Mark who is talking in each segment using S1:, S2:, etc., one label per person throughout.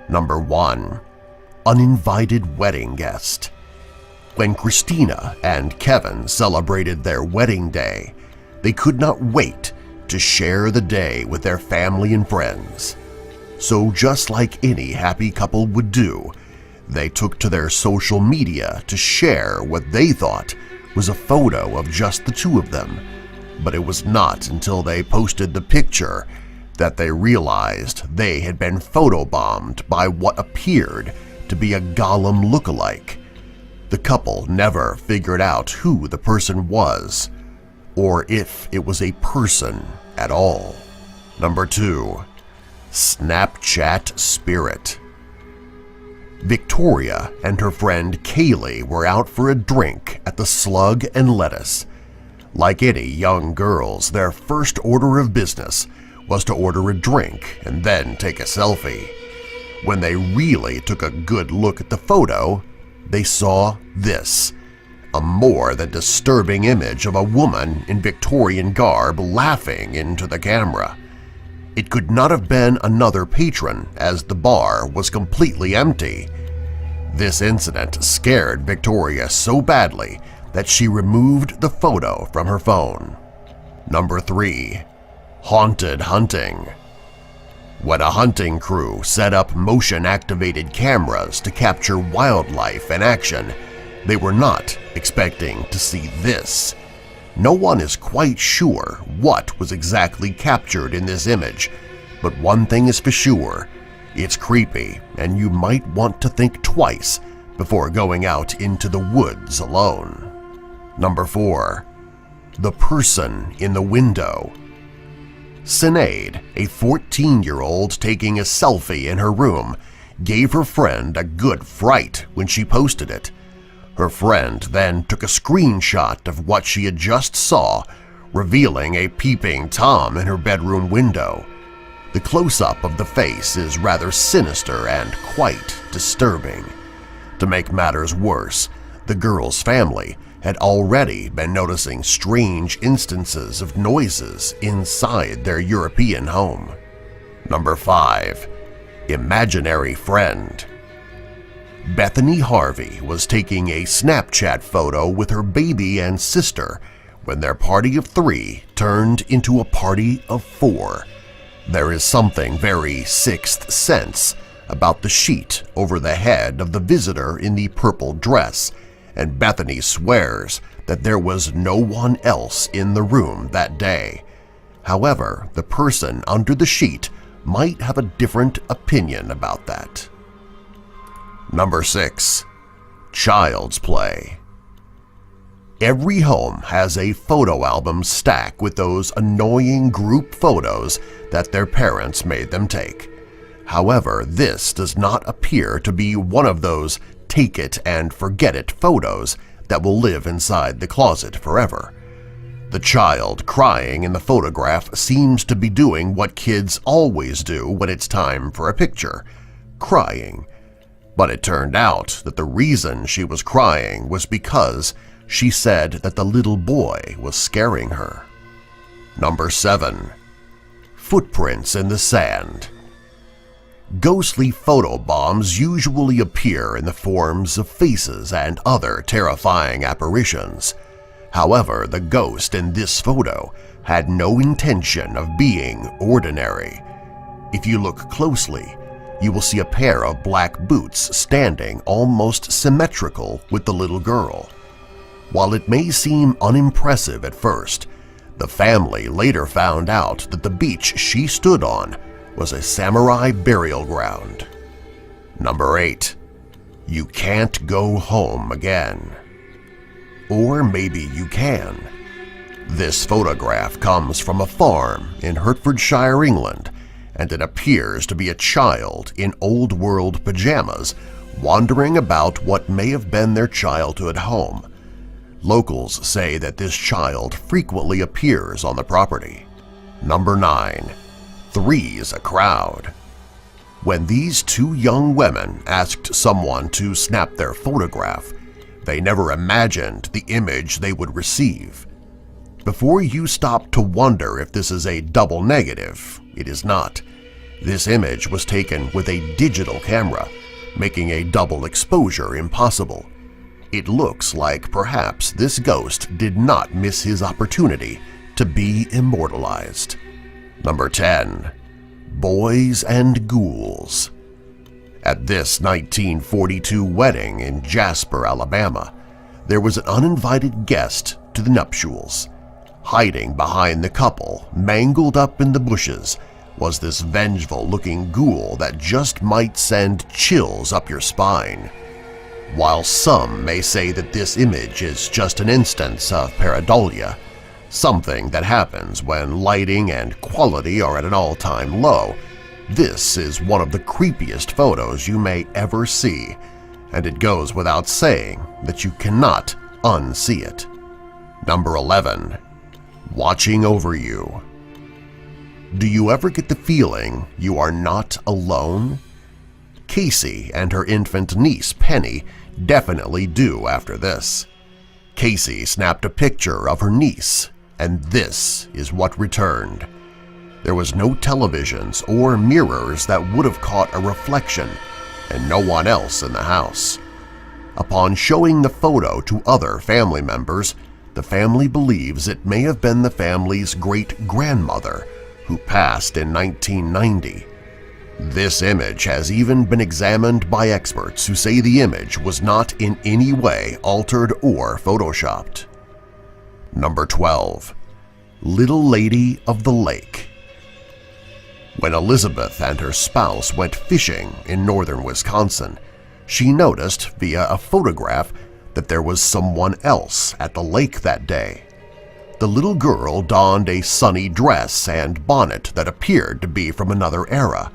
S1: Number 1. Uninvited wedding guest. When Christina and Kevin celebrated their wedding day, they could not wait to share the day with their family and friends. So just like any happy couple would do, they took to their social media to share what they thought was a photo of just the two of them, but it was not until they posted the picture that they realized they had been photobombed by what appeared to be a Gollum lookalike. The couple never figured out who the person was, or if it was a person at all. Number 2. Snapchat spirit. Victoria and her friend Kaylee were out for a drink at the Slug and Lettuce. Like any young girls, their first order of business was to order a drink and then take a selfie. When they really took a good look at the photo, they saw this, a more than disturbing image of a woman in Victorian garb laughing into the camera. It could not have been another patron, as the bar was completely empty. This incident scared Victoria so badly that she removed the photo from her phone. Number 3. Haunted hunting. When a hunting crew set up motion-activated cameras to capture wildlife in action, they were not expecting to see this. No one is quite sure what was exactly captured in this image, but one thing is for sure, it's creepy and you might want to think twice before going out into the woods alone. Number 4. The person in the window. Sinead, a 14-year-old taking a selfie in her room, gave her friend a good fright when she posted it. Her friend then took a screenshot of what she had just saw, revealing a peeping Tom in her bedroom window. The close-up of the face is rather sinister and quite disturbing. To make matters worse, the girl's family had already been noticing strange instances of noises inside their European home. Number 5. Imaginary friend. Bethany Harvey was taking a Snapchat photo with her baby and sister when their party of 3 turned into a party of 4. There is something very Sixth Sense about the sheet over the head of the visitor in the purple dress, and Bethany swears that there was no one else in the room that day. However, the person under the sheet might have a different opinion about that. Number 6. Child's play. Every home has a photo album stack with those annoying group photos that their parents made them take. However, this does not appear to be one of those take-it-and-forget-it photos that will live inside the closet forever. The child crying in the photograph seems to be doing what kids always do when it's time for a picture – crying. But it turned out that the reason she was crying was because she said that the little boy was scaring her. Number 7. Footprints in the sand. Ghostly photobombs usually appear in the forms of faces and other terrifying apparitions. However, the ghost in this photo had no intention of being ordinary. If you look closely, you will see a pair of black boots standing almost symmetrical with the little girl. While it may seem unimpressive at first, the family later found out that the beach she stood on was a samurai burial ground. Number 8. You can't go home again. Or maybe you can. This photograph comes from a farm in Hertfordshire, England, and it appears to be a child in old-world pajamas wandering about what may have been their childhood home. Locals say that this child frequently appears on the property. Number 9. Three's a crowd. When these 2 young women asked someone to snap their photograph, they never imagined the image they would receive. Before you stop to wonder if this is a double negative, it is not. This image was taken with a digital camera, making a double exposure impossible. It looks like perhaps this ghost did not miss his opportunity to be immortalized. Number 10. Boys and Ghouls. At this 1942 wedding in Jasper, Alabama, there was an uninvited guest to the nuptials. Hiding behind the couple, mangled up in the bushes, was this vengeful-looking ghoul that just might send chills up your spine. While some may say that this image is just an instance of pareidolia, something that happens when lighting and quality are at an all-time low, this is one of the creepiest photos you may ever see, and it goes without saying that you cannot unsee it. Number 11. Watching over you. Do you ever get the feeling you are not alone? Casey and her infant niece Penny definitely do after this. Casey snapped a picture of her niece, and this is what returned. There was no televisions or mirrors that would have caught a reflection, and no one else in the house. Upon showing the photo to other family members, the family believes it may have been the family's great-grandmother who passed in 1990. This image has even been examined by experts who say the image was not in any way altered or photoshopped. Number 12. Little Lady of the Lake. When Elizabeth and her spouse went fishing in northern Wisconsin, she noticed via a photograph that there was someone else at the lake that day. The little girl donned a sunny dress and bonnet that appeared to be from another era,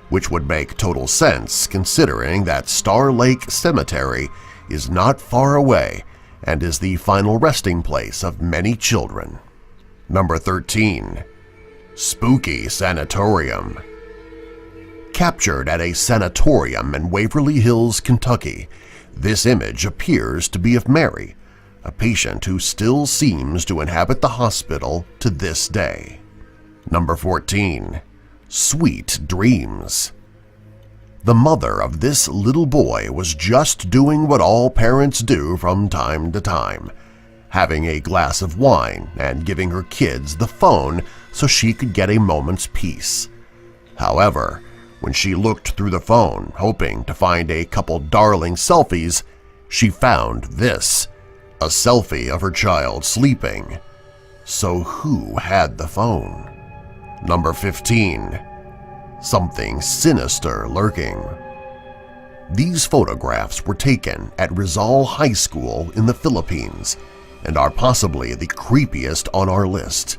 S1: which would make total sense considering that Star Lake Cemetery is not far away and is the final resting place of many children. Number 13. Spooky Sanatorium. Captured at a sanatorium in Waverly Hills, Kentucky, this image appears to be of Mary, a patient who still seems to inhabit the hospital to this day. Number 14. Sweet Dreams. The mother of this little boy was just doing what all parents do from time to time, having a glass of wine and giving her kids the phone so she could get a moment's peace. However, when she looked through the phone hoping to find a couple darling selfies, she found this, a selfie of her child sleeping. So who had the phone? Number 15. Something Sinister Lurking. These photographs were taken at Rizal High School in the Philippines and are possibly the creepiest on our list.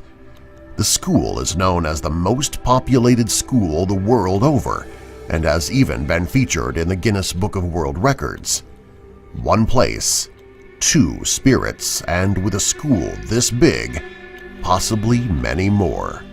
S1: The school is known as the most populated school the world over and has even been featured in the Guinness Book of World Records. One place, two spirits, and with a school this big, possibly many more.